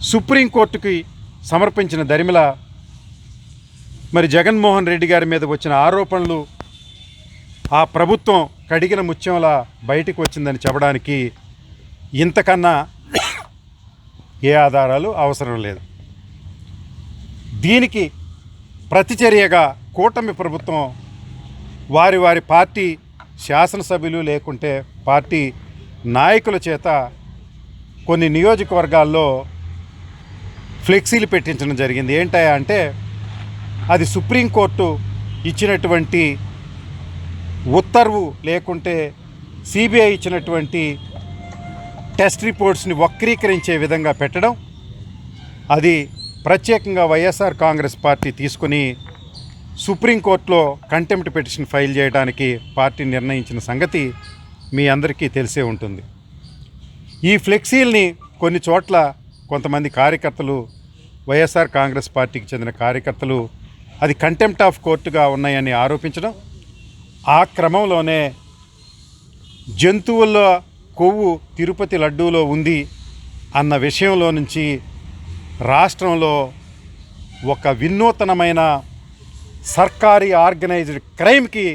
సుప్రీంకోర్టుకి సమర్పించిన దరిమిల మరి జగన్మోహన్ రెడ్డి గారి మీద వచ్చిన ఆరోపణలు ఆ ప్రభుత్వం కడిగిన ముత్యంలా బయటకు వచ్చిందని చెప్పడానికి ఇంతకన్నా ఏ ఆధారాలు అవసరం లేదు. దీనికి ప్రతిచర్యగా కూటమి ప్రభుత్వం వారి వారి పార్టీ శాసనసభ్యులు లేకుంటే పార్టీ నాయకుల చేత కొన్ని నియోజకవర్గాల్లో ఫ్లెక్సీలు పెట్టించడం జరిగింది. ఏంటయ్యా అంటే అది సుప్రీంకోర్టు ఇచ్చినటువంటి ఉత్తర్వు లేకుంటే సిబిఐ ఇచ్చినటువంటి టెస్ట్ రిపోర్ట్స్ని వక్రీకరించే విధంగా పెట్టడం. అది ప్రత్యేకంగా వైఎస్ఆర్ కాంగ్రెస్ పార్టీ తీసుకుని సుప్రీంకోర్టులో కంటెంప్ట్ పిటిషన్ ఫైల్ చేయడానికి పార్టీ నిర్ణయించిన సంగతి మీ అందరికీ తెలిసే ఉంటుంది. ఈ ఫ్లెక్సీల్ని కొన్ని చోట్ల కొంతమంది కార్యకర్తలు, వైఎస్ఆర్ కాంగ్రెస్ పార్టీకి చెందిన కార్యకర్తలు అది కంటెంప్ట్ ఆఫ్ కోర్టుగా ఉన్నాయని ఆరోపించడం, ఆ క్రమంలోనే జంతువుల కొవ్వు తిరుపతి లడ్డూలో ఉంది అన్న విషయంలో నుంచి రాష్ట్రంలో ఒక వినూత్నమైన సర్కారీ ఆర్గనైజ్డ్ క్రైమ్కి